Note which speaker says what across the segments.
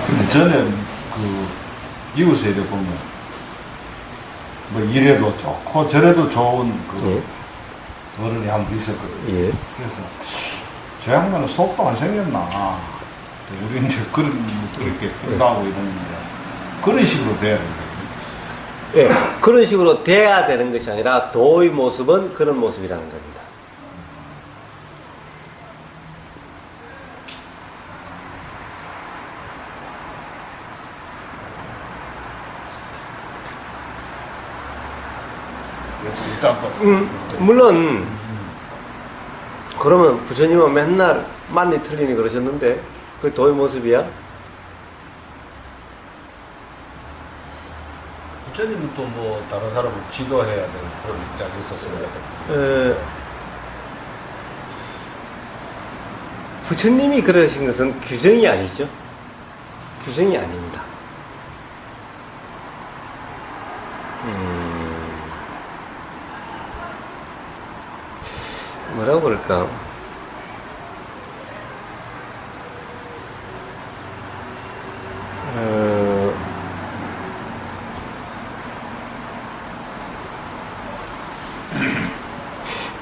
Speaker 1: 근데 저는 그 이웃에 이렇게 보면 뭐 이래도 좋고 저래도 좋은 그 어른이 한 분 있었거든요.
Speaker 2: 예.
Speaker 1: 그래서 저 양반은 속도 안 생겼나. 우리 이제 그렇게 평가하고 이러는데 그런 식으로 돼야 돼요.
Speaker 2: 예. 그런 식으로 돼야 되는 것이 아니라 도의 모습은 그런 모습이라는 겁니다.
Speaker 1: 일단 또
Speaker 2: 물론 그러면 부처님은 맨날 만리 틀리니 그러셨는데 그 도의 모습이야?
Speaker 1: 부처님은 또 뭐 다른 사람을 지도해야 되는 그런 입장이 있었어요.
Speaker 2: 부처님이 그러신 것은 규정이 아니죠. 규정이 아닙니다. 뭐라고 그럴까?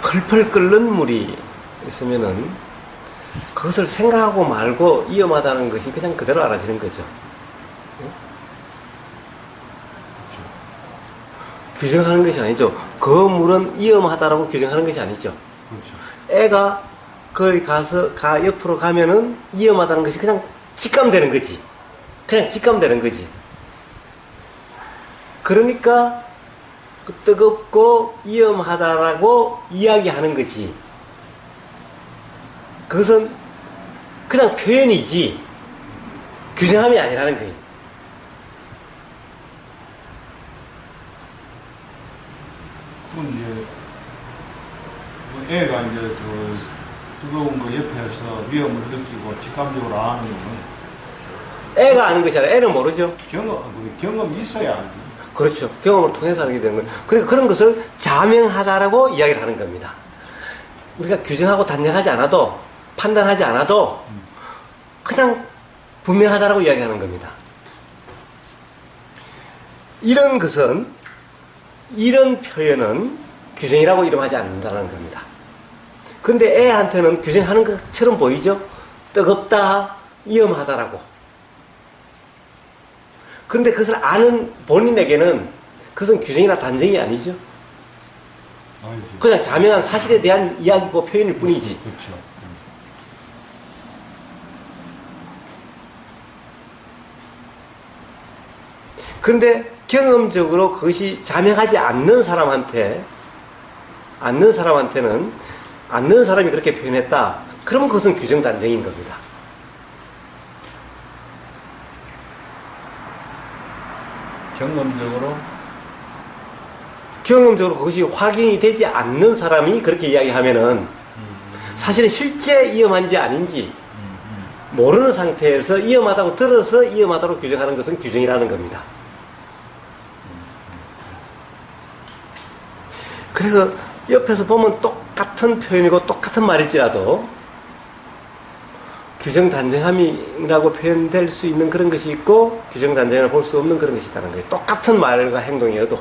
Speaker 2: 펄펄 끓는 물이 있으면은 그것을 생각하고 말고 위험하다는 것이 그냥 그대로 알아지는 거죠. 예? 규정하는 것이 아니죠. 그 물은 위험하다라고 규정하는 것이 아니죠.
Speaker 1: 그렇죠.
Speaker 2: 애가 거기 가서 옆으로 가면은 위험하다는 것이 그냥 직감되는 거지. 그냥 직감되는 거지. 그러니까 그 뜨겁고 위험하다라고 이야기하는 거지. 그것은 그냥 표현이지 규정함이 아니라는 거예요.
Speaker 1: 그건 이제 뭐 애가 이제 그 뜨거운 거 옆에서 위험을 느끼고 직감적으로 아는 건
Speaker 2: 애가 아는 것이 아니라 애는 모르죠.
Speaker 1: 경험이 있어야 알지.
Speaker 2: 그렇죠. 경험을 통해서 알게 되는 거예요. 그러니까 그런 것을 자명하다라고 이야기를 하는 겁니다. 우리가 규정하고 단정하지 않아도 판단하지 않아도 그냥 분명하다라고 이야기하는 겁니다. 이런 것은 이런 표현은 규정이라고 이름하지 않는다는 겁니다. 근데 애한테는 규정하는 것처럼 보이죠? 뜨겁다, 위험하다라고. 그런데 그것을 아는 본인에게는 그것은 규정이나 단정이 아니죠.
Speaker 1: 아니지.
Speaker 2: 그냥 자명한 사실에 대한 이야기고 표현일 뿐이지.
Speaker 1: 그렇죠.
Speaker 2: 그런데 경험적으로 그것이 자명하지 않는 사람한테는 않는 사람이 그렇게 표현했다. 그러면 그것은 규정 단정인 겁니다. 경험적으로 그것이 확인이 되지 않는 사람이 그렇게 이야기하면은 사실은 실제 위험한지 아닌지 모르는 상태에서 위험하다고 들어서 위험하다고 규정하는 것은 규정이라는 겁니다. 그래서 옆에서 보면 똑같은 표현이고 똑같은 말일지라도 규정 단정함이라고 표현될 수 있는 그런 것이 있고 규정 단정을 볼 수 없는 그런 것이 있다는 거예요. 똑같은 말과 행동이어도.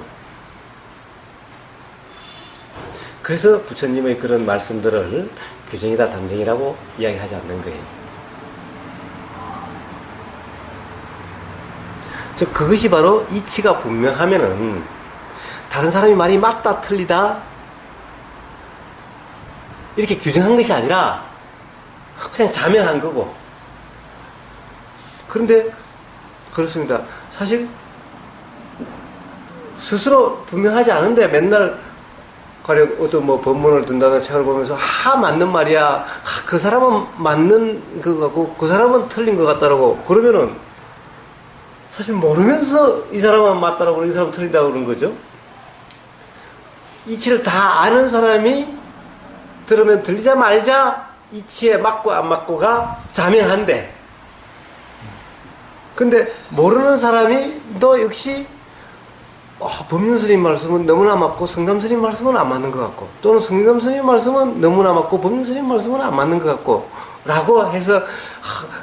Speaker 2: 그래서 부처님의 그런 말씀들을 규정이다 단정이라고 이야기하지 않는 거예요. 즉 그것이 바로 이치가 분명하면은 다른 사람이 말이 맞다 틀리다 이렇게 규정한 것이 아니라 그냥 자명한 거고. 그런데 그렇습니다. 사실 스스로 분명하지 않은데 맨날 가령 어떤 뭐 법문을 든다는 책을 보면서 맞는 말이야. 그 사람은 맞는 거 같고 그 사람은 틀린 것 같다라고 그러면은 사실 모르면서 이 사람은 맞다라고 이 사람은 틀리다고 그러는 거죠. 이치를 다 아는 사람이 들으면 들리자 말자 이치에 맞고 안 맞고가 자명한데, 근데 모르는 사람이 너 역시 법륜 스님 말씀은 너무나 맞고 성담 스님 말씀은 안 맞는 것 같고, 또는 성담 스님 말씀은 너무나 맞고 법륜 스님 말씀은 안 맞는 것 같고 라고 해서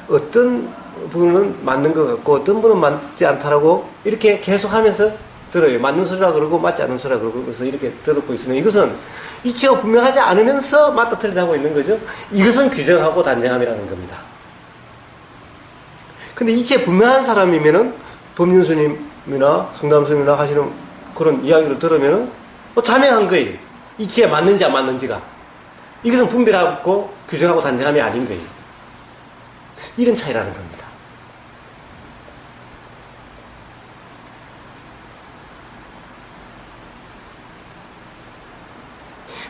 Speaker 2: 어떤 분은 맞는 것 같고 어떤 분은 맞지 않다라고 이렇게 계속하면서 들어요. 맞는 소리라 그러고 맞지 않는 소리라 그러고 그래서 이렇게 들었고 있으면 이것은 이치가 분명하지 않으면서 맞다 틀리다 하고 있는 거죠. 이것은 규정하고 단정함이라는 겁니다. 근데 이치에 분명한 사람이면은 법륜스님이나 성담스님이나 하시는 그런 이야기를 들으면은 자명한 거예요. 이치에 맞는지 안 맞는지가. 이것은 분별하고 규정하고 단정함이 아닌 거예요. 이런 차이라는 겁니다.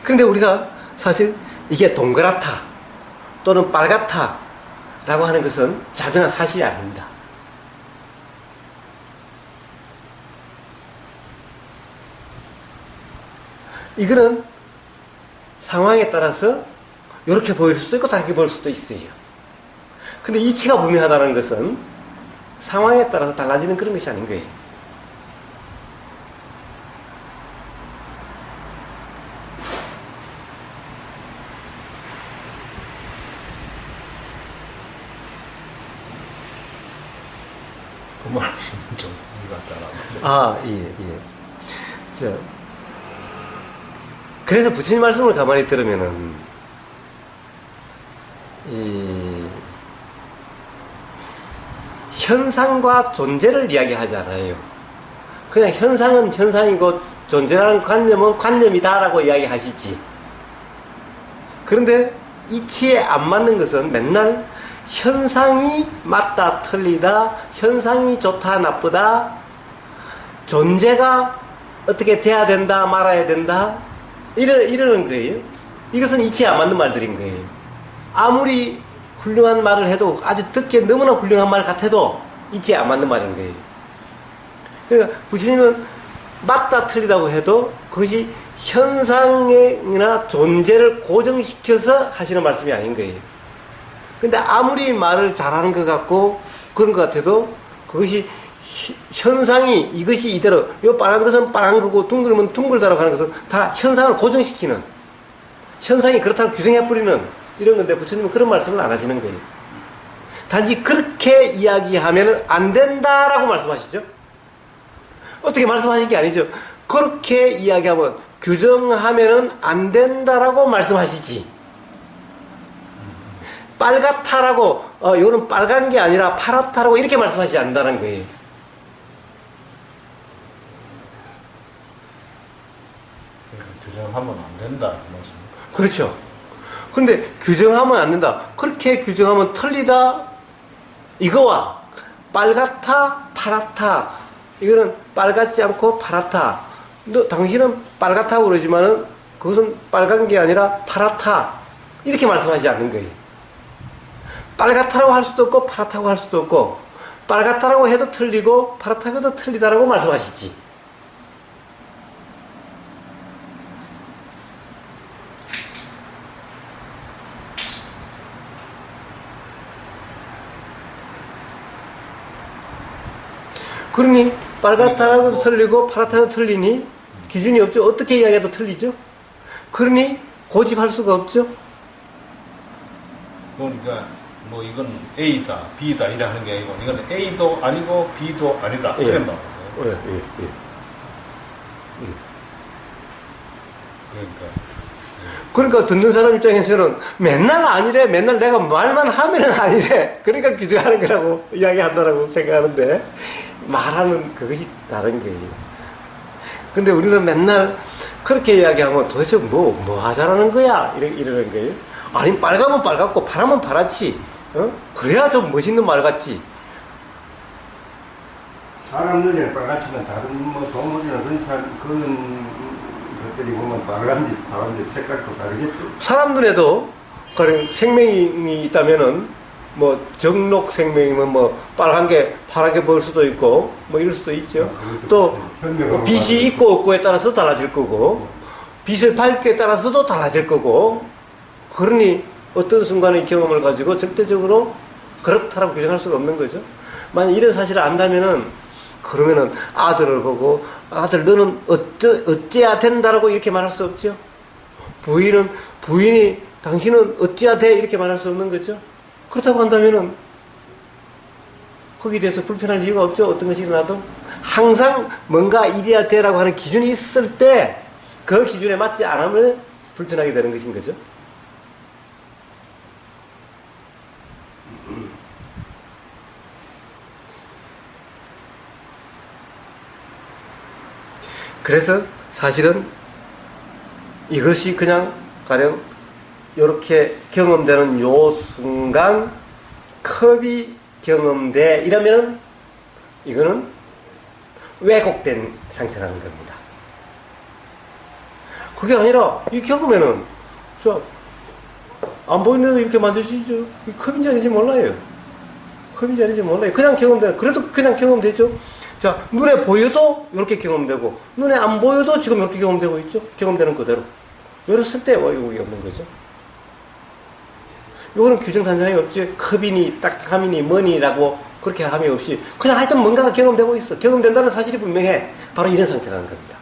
Speaker 2: 그런데 우리가 사실 이게 동그랗다 또는 빨갛다 라고 하는 것은 자명한 사실이 아닙니다. 이거는 상황에 따라서 이렇게 보일 수도 있고 다르게 보일 수도 있어요. 근데 이치가 분명하다는 것은 상황에 따라서 달라지는 그런 것이 아닌 거예요.
Speaker 1: 그 말씀은 좀 이해가 잘 안 돼요.
Speaker 2: 예. 그래서 부처님 말씀을 가만히 들으면은, 현상과 존재를 이야기하지 않아요. 그냥 현상은 현상이고 존재라는 관념은 관념이다라고 이야기하시지. 그런데 이치에 안 맞는 것은 맨날 현상이 맞다 틀리다, 현상이 좋다 나쁘다, 존재가 어떻게 돼야 된다 말아야 된다 이러는 거예요. 이것은 이치에 안 맞는 말들인 거예요. 아무리 훌륭한 말을 해도 아주 듣기에 너무나 훌륭한 말 같아도 이치에 안 맞는 말인 거예요. 그러니까 부처님은 맞다 틀리다고 해도 그것이 현상이나 존재를 고정시켜서 하시는 말씀이 아닌 거예요. 근데 아무리 말을 잘하는 것 같고 그런 것 같아도 그것이 현상이 이것이 이대로 이 빨간 것은 빨간 거고 둥글면 둥글다라고 하는 것은 다 현상을 고정시키는, 현상이 그렇다고 규정해버리는 이런 건데 부처님은 그런 말씀을 안 하시는 거예요. 단지 그렇게 이야기하면 안 된다라고 말씀하시죠. 어떻게 말씀하신 게 아니죠. 그렇게 이야기하면 규정하면 안 된다라고 말씀하시지. 빨갛다라고 이거는 빨간 게 아니라 파랗다라고 이렇게 말씀하시지 않는다는 거예요.
Speaker 1: 규정하면 안 된다 그 말씀.
Speaker 2: 그렇죠. 그런데 규정하면 안 된다. 그렇게 규정하면 틀리다. 이거와 빨갛다, 파랗다. 이거는 빨갛지 않고 파랗다. 너 당신은 빨갛다고 그러지만은 그것은 빨간 게 아니라 파랗다. 이렇게 말씀하지 않는 거예요. 빨갛다라고 할 수도 없고 파랗다고 할 수도 없고 빨갛다라고 해도 틀리고 파랗다고 해도 틀리다라고 말씀하시지. 그러니 빨갛다라고도 틀리고 파랗다고 틀리니 기준이 없죠. 어떻게 이야기해도 틀리죠. 그러니 고집할 수가 없죠.
Speaker 1: 그러니까 뭐 이건 A다, B다 이래 하는 게 아니고 이건 A도 아니고 B도 아니다.
Speaker 2: 예.
Speaker 1: 그런 말이에요.
Speaker 2: 예. 그러니까 듣는 사람 입장에서는 맨날 아니래, 맨날 내가 말만 하면은 아니래. 그러니까 규정하는 거라고 이야기한다라고 생각하는데 말하는 그것이 다른 거예요. 근데 우리는 맨날 그렇게 이야기하면 도대체 뭐 하자라는 거야? 이러는 거예요. 아니, 빨가면 빨갛고 파라면 파랗지. 그래야 좀 멋있는 말 같지.
Speaker 3: 사람 눈에 빨갛지만 다른 뭐 동물이나 그런 것들이 보면 빨간지 파란지 색깔도 다르겠죠.
Speaker 2: 사람 눈에도 가령 생명이 있다면은 뭐 정록 생명이면 뭐 빨간 게 파랗게 보일 수도 있고 뭐 이럴 수도 있죠. 또 빛이 있고 없고에 따라서 달라질 거고 빛을 밝기에 따라서도 달라질 거고. 그러니 어떤 순간의 경험을 가지고 절대적으로 그렇다라고 규정할 수가 없는 거죠. 만약 이런 사실을 안다면은 그러면은 아들을 보고 아들 너는 어째야 된다라고 이렇게 말할 수 없죠. 부인이 당신은 어째야 돼 이렇게 말할 수 없는 거죠. 그렇다고 한다면은 거기에 대해서 불편할 이유가 없죠. 어떤 것이 일어나도 항상 뭔가 이래야 돼라고 하는 기준이 있을 때 그 기준에 맞지 않으면 불편하게 되는 것인 거죠. 그래서 사실은 이것이 그냥 가령 이렇게 경험되는 요 순간 컵이 경험돼 이러면은 이거는 왜곡된 상태라는 겁니다. 그게 아니라 이 경험에는 안 보이는데도 이렇게 만져지죠. 이 컵인지 아닌지 몰라요. 컵인지 아닌지 몰라요. 그냥 경험되는, 그래도 그냥 경험되죠. 자, 눈에 보여도 이렇게 경험되고 눈에 안 보여도 지금 이렇게 경험되고 있죠. 경험되는 그대로. 이랬을 때 왜곡이 없는 거죠. 이거는 규정 단정함이 없지. 컵이니 딱딱함이니 뭐니라고 그렇게 함이 없이 그냥 하여튼 뭔가가 경험되고 있어. 경험된다는 사실이 분명해. 바로 이런 상태라는 겁니다.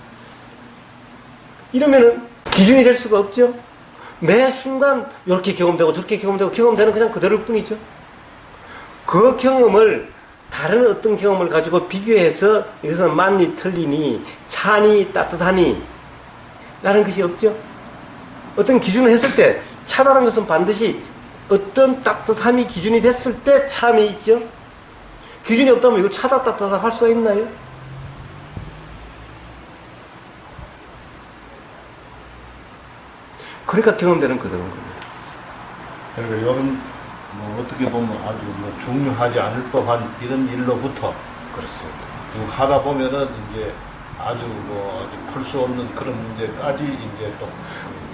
Speaker 2: 이러면은 기준이 될 수가 없죠. 매 순간 이렇게 경험되고 저렇게 경험되고 경험되는 그냥 그대로일 뿐이죠. 그 경험을 다른 어떤 경험을 가지고 비교해서 이것은 맞니 틀리니 차니 따뜻하니 라는 것이 없죠. 어떤 기준을 했을 때 차다는 것은 반드시 어떤 따뜻함이 기준이 됐을 때 참이 있죠. 기준이 없다면 이거 차다 따뜻하다 할 수가 있나요? 그러니까 경험되는 그대로인 겁니다.
Speaker 1: 그러니까 이런 뭐 어떻게 보면 아주 뭐 중요하지 않을 법한 이런 일로부터
Speaker 2: 그렇습니다.
Speaker 1: 쭉 하다 보면은 이제 아주 뭐 풀 수 없는 그런 문제까지 이제 또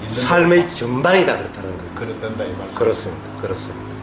Speaker 1: 있는
Speaker 2: 삶의 전반이 다 그렇다는 거예요.
Speaker 1: 그렇단다 이 말씀.
Speaker 2: 그렇습니다. 그렇습니다.